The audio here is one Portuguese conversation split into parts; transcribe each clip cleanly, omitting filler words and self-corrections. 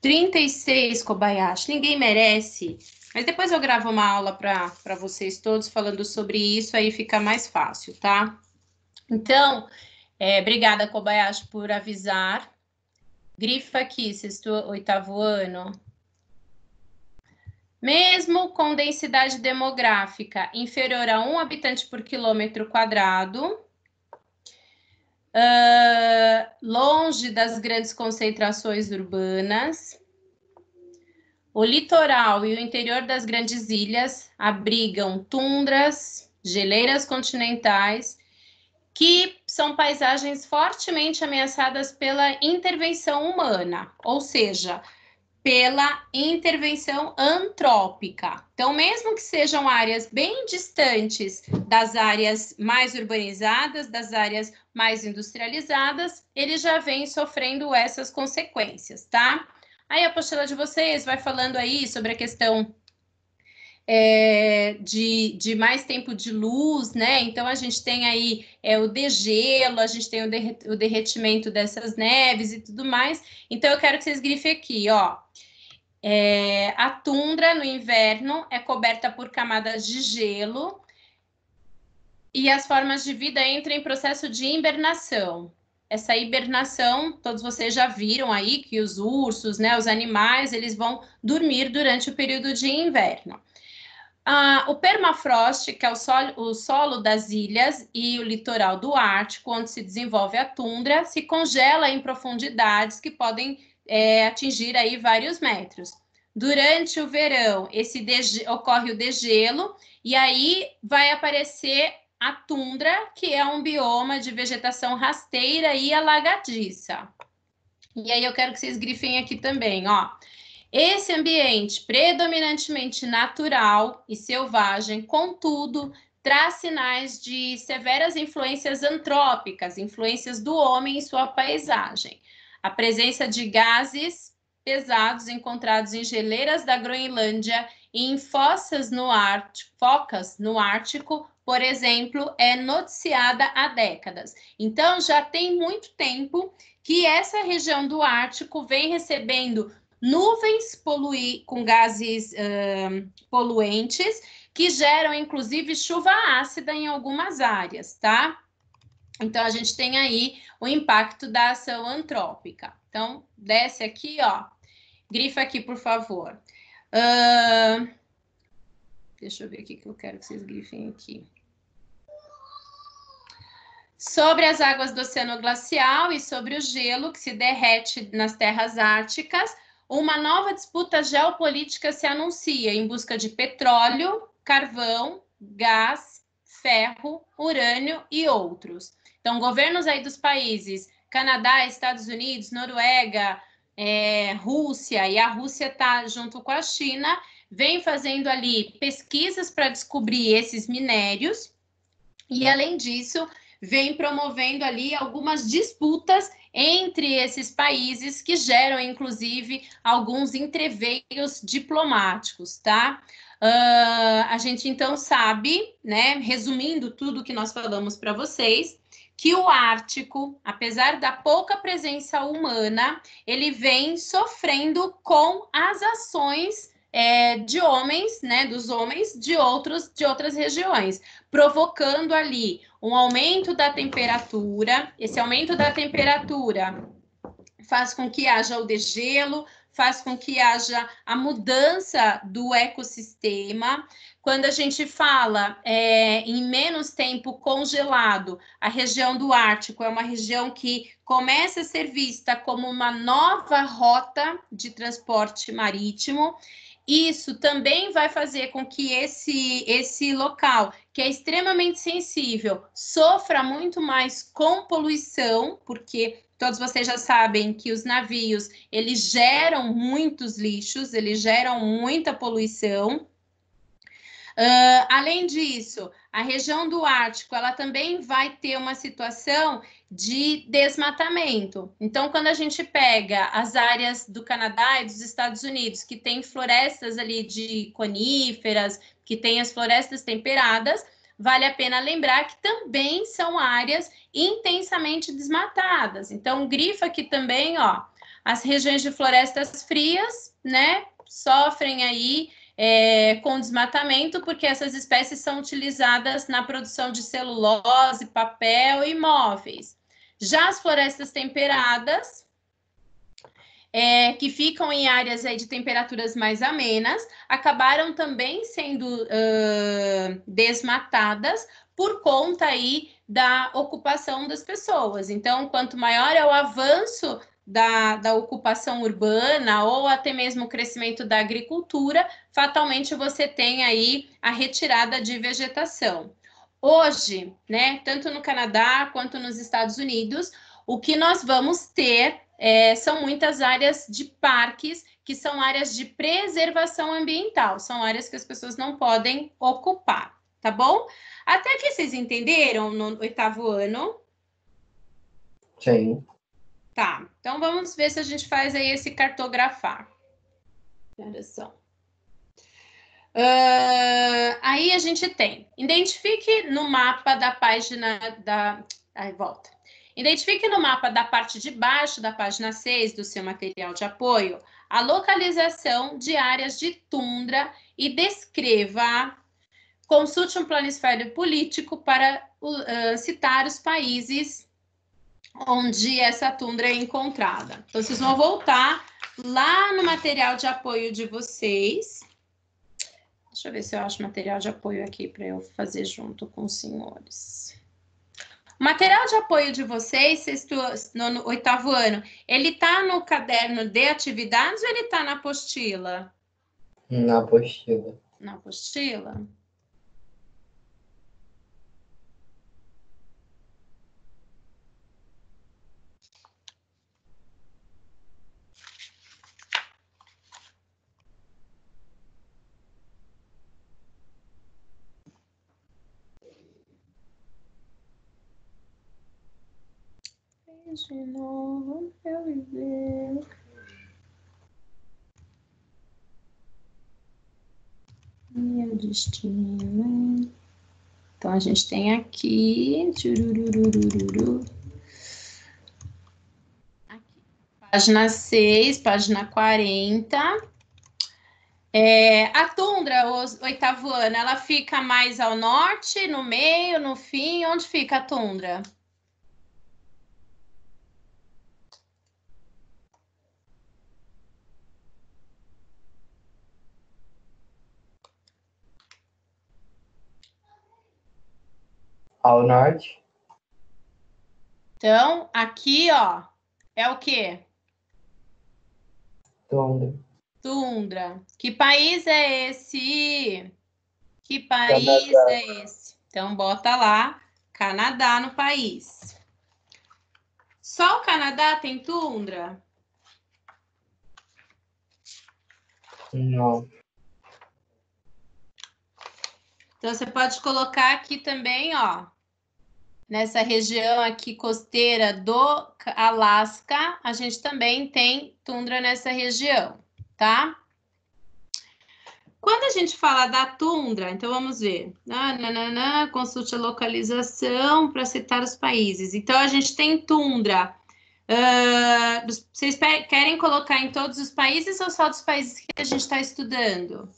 36, Kobayashi, ninguém merece. Mas depois eu gravo uma aula para vocês todos falando sobre isso, aí fica mais fácil, tá? Então, obrigada, Kobayashi, por avisar. Grifa aqui, sexto, oitavo ano. Mesmo com densidade demográfica inferior a 1 habitante por quilômetro quadrado, longe das grandes concentrações urbanas, o litoral e o interior das grandes ilhas abrigam tundras, geleiras continentais, que são paisagens fortemente ameaçadas pela intervenção humana, ou seja, pela intervenção antrópica. Então, mesmo que sejam áreas bem distantes das áreas mais urbanizadas, das áreas mais industrializadas, eles já vêm sofrendo essas consequências, tá? Aí a apostila de vocês vai falando aí sobre a questão de mais tempo de luz, né? Então, a gente tem aí o degelo, a gente tem o derretimento dessas neves e tudo mais. Então, eu quero que vocês grifem aqui, ó. A tundra, no inverno, é coberta por camadas de gelo e as formas de vida entram em processo de hibernação. Essa hibernação, todos vocês já viram aí que os ursos, né, os animais, eles vão dormir durante o período de inverno. O permafrost, que é o solo das ilhas e o litoral do Ártico, onde se desenvolve a tundra, se congela em profundidades que podem atingir aí vários metros. Durante o verão, ocorre o degelo, e aí vai aparecer a tundra, que é um bioma de vegetação rasteira e alagadiça. E aí eu quero que vocês grifem aqui também, ó. Esse ambiente predominantemente natural e selvagem, contudo, traz sinais de severas influências antrópicas, influências do homem em sua paisagem. A presença de gases pesados encontrados em geleiras da Groenlândia e em focas no Ártico, por exemplo, é noticiada há décadas. Então, já tem muito tempo que essa região do Ártico vem recebendo nuvens com gases poluentes que geram, inclusive, chuva ácida em algumas áreas, tá? Então, a gente tem aí o impacto da ação antrópica. Então, desce aqui, ó. Grifa aqui, por favor. Deixa eu ver aqui que eu quero que vocês grifem aqui. Sobre as águas do oceano glacial e sobre o gelo que se derrete nas terras árticas, uma nova disputa geopolítica se anuncia em busca de petróleo, carvão, gás, ferro, urânio e outros. Então, governos aí dos países Canadá, Estados Unidos, Noruega, Rússia, e a Rússia está junto com a China, vem fazendo ali pesquisas para descobrir esses minérios e, além disso, vem promovendo ali algumas disputas entre esses países que geram, inclusive, alguns entreveios diplomáticos, tá? A gente, então, sabe, né, resumindo tudo que nós falamos para vocês, que o Ártico, apesar da pouca presença humana, ele vem sofrendo com as ações de homens, né, dos homens de outras regiões, provocando ali um aumento da temperatura. Esse aumento da temperatura faz com que haja o degelo, faz com que haja a mudança do ecossistema. Quando a gente fala em menos tempo congelado, a região do Ártico é uma região que começa a ser vista como uma nova rota de transporte marítimo. Isso também vai fazer com que esse local, que é extremamente sensível, sofra muito mais com poluição, porque todos vocês já sabem que os navios, eles geram muitos lixos, eles geram muita poluição. Além disso, a região do Ártico, ela também vai ter uma situação de desmatamento. Então, quando a gente pega as áreas do Canadá e dos Estados Unidos, que tem florestas ali de coníferas, que tem as florestas temperadas, vale a pena lembrar que também são áreas intensamente desmatadas. Então, grifa aqui também, ó, As regiões de florestas frias, né, sofrem aí com desmatamento, porque essas espécies são utilizadas na produção de celulose, papel e móveis. Já as florestas temperadas, que ficam em áreas aí de temperaturas mais amenas, acabaram também sendo desmatadas por conta aí da ocupação das pessoas. Então, quanto maior é o avanço da ocupação urbana ou até mesmo o crescimento da agricultura, fatalmente você tem aí a retirada de vegetação. Hoje, né, tanto no Canadá quanto nos Estados Unidos, o que nós vamos ter são muitas áreas de parques, que são áreas de preservação ambiental, são áreas que as pessoas não podem ocupar, tá bom? Até que vocês entenderam no 8º ano? Sim. Tá, então vamos ver se a gente faz aí esse cartografar. Olha só. Aí a gente tem, identifique no mapa da página da... Aí, volta. Identifique no mapa da parte de baixo da página 6 do seu material de apoio a localização de áreas de tundra e descreva, consulte um planisfério político para citar os países onde essa tundra é encontrada. Então, vocês vão voltar lá no material de apoio de vocês. Deixa eu ver se eu acho material de apoio aqui para eu fazer junto com os senhores. O material de apoio de vocês, no 8º ano, ele está no caderno de atividades ou ele está na apostila? Na apostila. Na apostila? De novo, eu viver. Meu destino. Então, a gente tem aqui. Aqui. Página 6, página 40. A tundra, o 8º ano, ela fica mais ao norte, no meio, no fim? Onde fica a tundra? Ao norte. Então, aqui, ó, é o quê? Tundra. Tundra. Que país é esse? Que país Canadá. é esse? Então, bota lá, Canadá no país. Só o Canadá tem tundra? Não. Então, você pode colocar aqui também, ó, nessa região aqui costeira do Alasca, a gente também tem tundra nessa região, tá? Quando a gente fala da tundra, então vamos ver. Consulte a localização para citar os países. Então, a gente tem tundra. Vocês querem colocar em todos os países ou só dos países que a gente está estudando?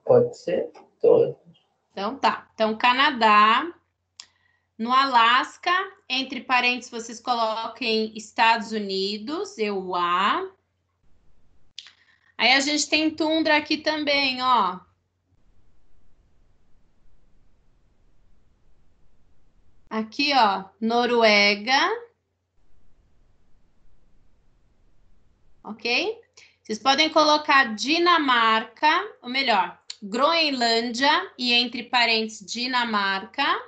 Pode ser todos. Então, tá. Então, Canadá. No Alasca, entre parênteses, vocês coloquem Estados Unidos, EUA. Aí a gente tem tundra aqui também, ó. Aqui, ó, Noruega. Ok? Vocês podem colocar Dinamarca, ou melhor, Groenlândia e entre parênteses Dinamarca.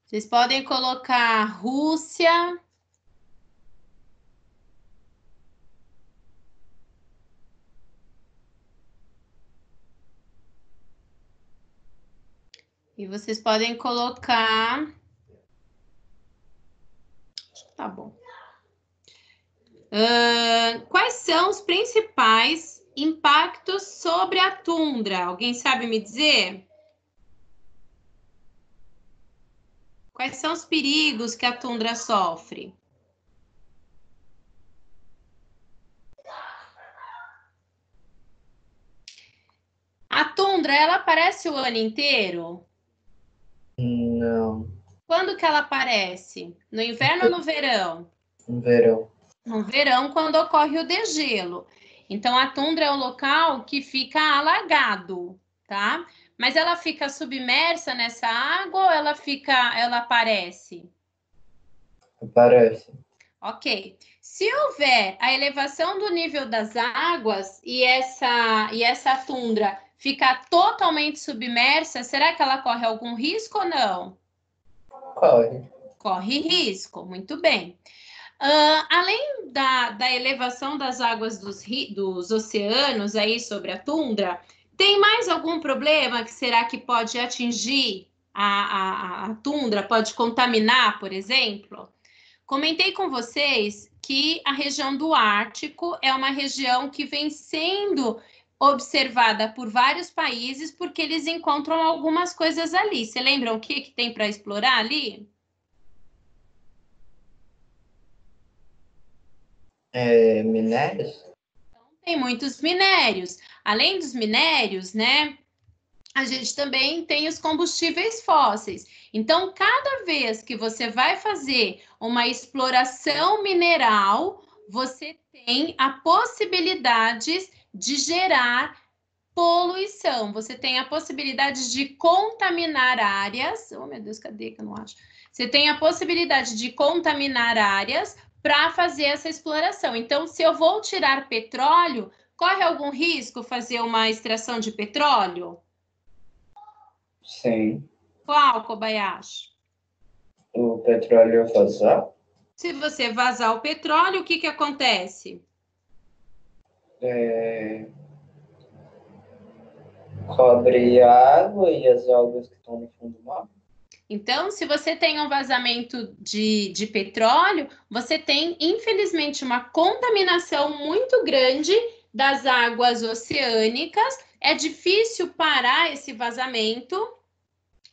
Vocês podem colocar Rússia. E vocês podem colocar... Tá bom. Quais são os principais impactos sobre a tundra. Alguém sabe me dizer? Quais são os perigos que a tundra sofre? A tundra, ela aparece o ano inteiro? Não. Quando que ela aparece? No inverno ou no verão? No verão. No verão, quando ocorre o degelo. Então, a tundra é o local que fica alagado, tá? Mas ela fica submersa nessa água ou ela aparece? Aparece. Ok. Se houver a elevação do nível das águas e essa tundra ficar totalmente submersa, será que ela corre algum risco ou não? Corre. Corre risco, muito bem. Além da elevação das águas dos oceanos aí sobre a tundra, tem mais algum problema que será que pode atingir a tundra, pode contaminar, por exemplo? Comentei com vocês que a região do Ártico é uma região que vem sendo observada por vários países porque eles encontram algumas coisas ali. Você lembra o que tem para explorar ali? Minérios? Tem muitos minérios. Além dos minérios, né? A gente também tem os combustíveis fósseis. Então, cada vez que você vai fazer uma exploração mineral, você tem a possibilidade de gerar poluição. Você tem a possibilidade de contaminar áreas. Oh, meu Deus, cadê que eu não acho? Você tem a possibilidade de contaminar áreas para fazer essa exploração. Então, se eu vou tirar petróleo, corre algum risco fazer uma extração de petróleo? Sim. Qual, Kobayashi? O petróleo vazar? Se você vazar o petróleo, o que acontece? Cobre a água e as algas que estão no fundo do mar. Então, se você tem um vazamento de petróleo, você tem, infelizmente, uma contaminação muito grande das águas oceânicas. É difícil parar esse vazamento,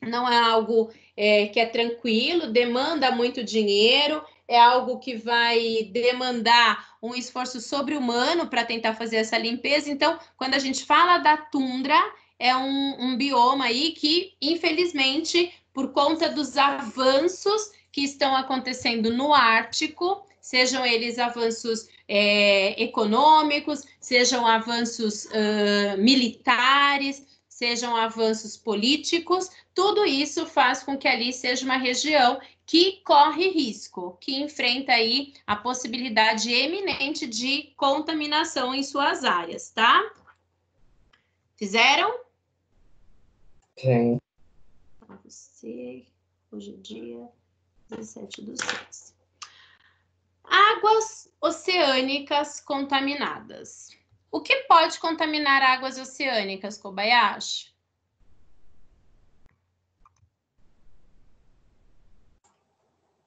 não é algo que é tranquilo, demanda muito dinheiro, é algo que vai demandar um esforço sobre-humano para tentar fazer essa limpeza. Então, quando a gente fala da tundra, é um bioma aí que, infelizmente, por conta dos avanços que estão acontecendo no Ártico, sejam eles avanços econômicos, sejam avanços militares, sejam avanços políticos, tudo isso faz com que ali seja uma região que corre risco, que enfrenta aí a possibilidade eminente de contaminação em suas áreas, tá? Fizeram? Sim. Você, hoje é dia 17/6. Águas oceânicas contaminadas. O que pode contaminar águas oceânicas, Kobayashi?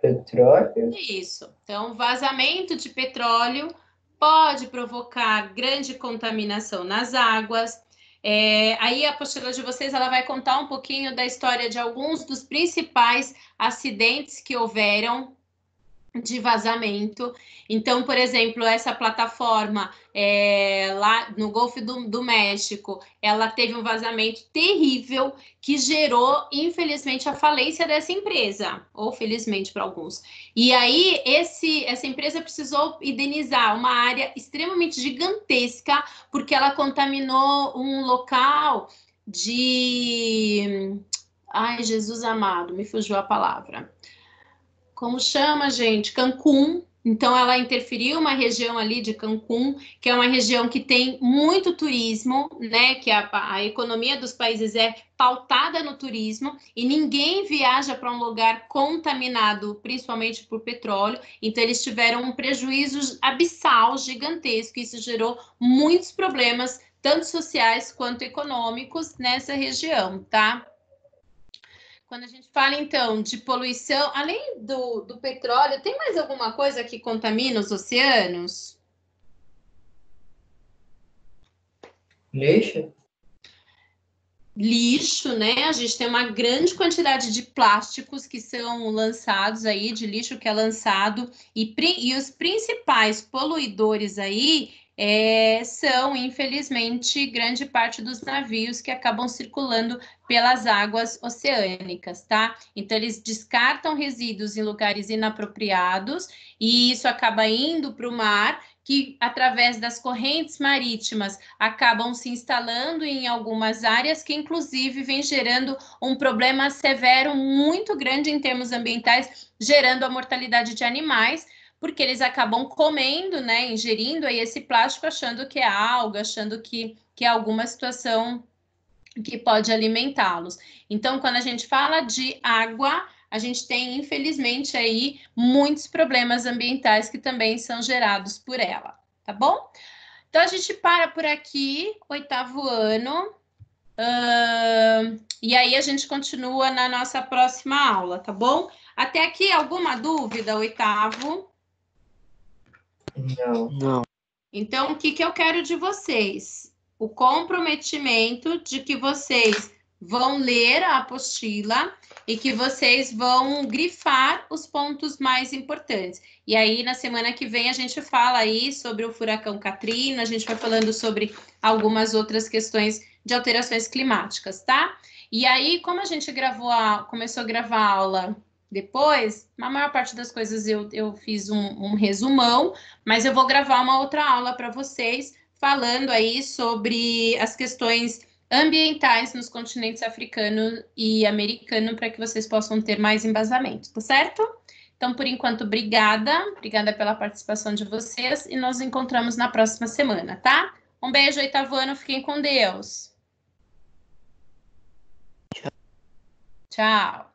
Petróleo? Isso. Então, vazamento de petróleo pode provocar grande contaminação nas águas. Aí a apostila de vocês ela vai contar um pouquinho da história de alguns dos principais acidentes que houveram de vazamento. Então, por exemplo, essa plataforma lá no Golfo do México, ela teve um vazamento terrível que gerou, infelizmente, a falência dessa empresa, ou felizmente para alguns. E aí, essa empresa precisou indenizar uma área extremamente gigantesca, porque ela contaminou um local de... Ai, Jesus amado, me fugiu a palavra. Como chama, gente? Cancún. Então, ela interferiu uma região ali de Cancún, que é uma região que tem muito turismo, né? Que a economia dos países é pautada no turismo e ninguém viaja para um lugar contaminado, principalmente por petróleo. Então, eles tiveram um prejuízo abissal, gigantesco. Isso gerou muitos problemas, tanto sociais quanto econômicos, nessa região, tá? Quando a gente fala, então, de poluição, além do petróleo, tem mais alguma coisa que contamina os oceanos? Lixo? Lixo, né? A gente tem uma grande quantidade de plásticos que são lançados aí, de lixo que é lançado, e os principais poluidores aí são, infelizmente, grande parte dos navios que acabam circulando pelas águas oceânicas, tá? Então, eles descartam resíduos em lugares inapropriados e isso acaba indo para o mar, que através das correntes marítimas acabam se instalando em algumas áreas que, inclusive, vem gerando um problema severo, muito grande em termos ambientais, gerando a mortalidade de animais, porque eles acabam comendo, né, ingerindo aí esse plástico, achando que é alga, achando que é alguma situação que pode alimentá-los. Então, quando a gente fala de água, a gente tem, infelizmente, aí muitos problemas ambientais que também são gerados por ela, tá bom? Então, a gente para por aqui, 8º ano, e aí a gente continua na nossa próxima aula, tá bom? Até aqui, alguma dúvida, 8º? Não. Então, o que eu quero de vocês? O comprometimento de que vocês vão ler a apostila e que vocês vão grifar os pontos mais importantes. E aí, na semana que vem, a gente fala aí sobre o furacão Katrina, a gente vai falando sobre algumas outras questões de alterações climáticas, tá? E aí, como a gente começou a gravar a aula depois, a maior parte das coisas eu fiz um resumão, mas eu vou gravar uma outra aula para vocês falando aí sobre as questões ambientais nos continentes africano e americano para que vocês possam ter mais embasamento, tá certo? Então, por enquanto, obrigada pela participação de vocês e nos encontramos na próxima semana, tá? Um beijo, 8º ano, fiquem com Deus. Tchau.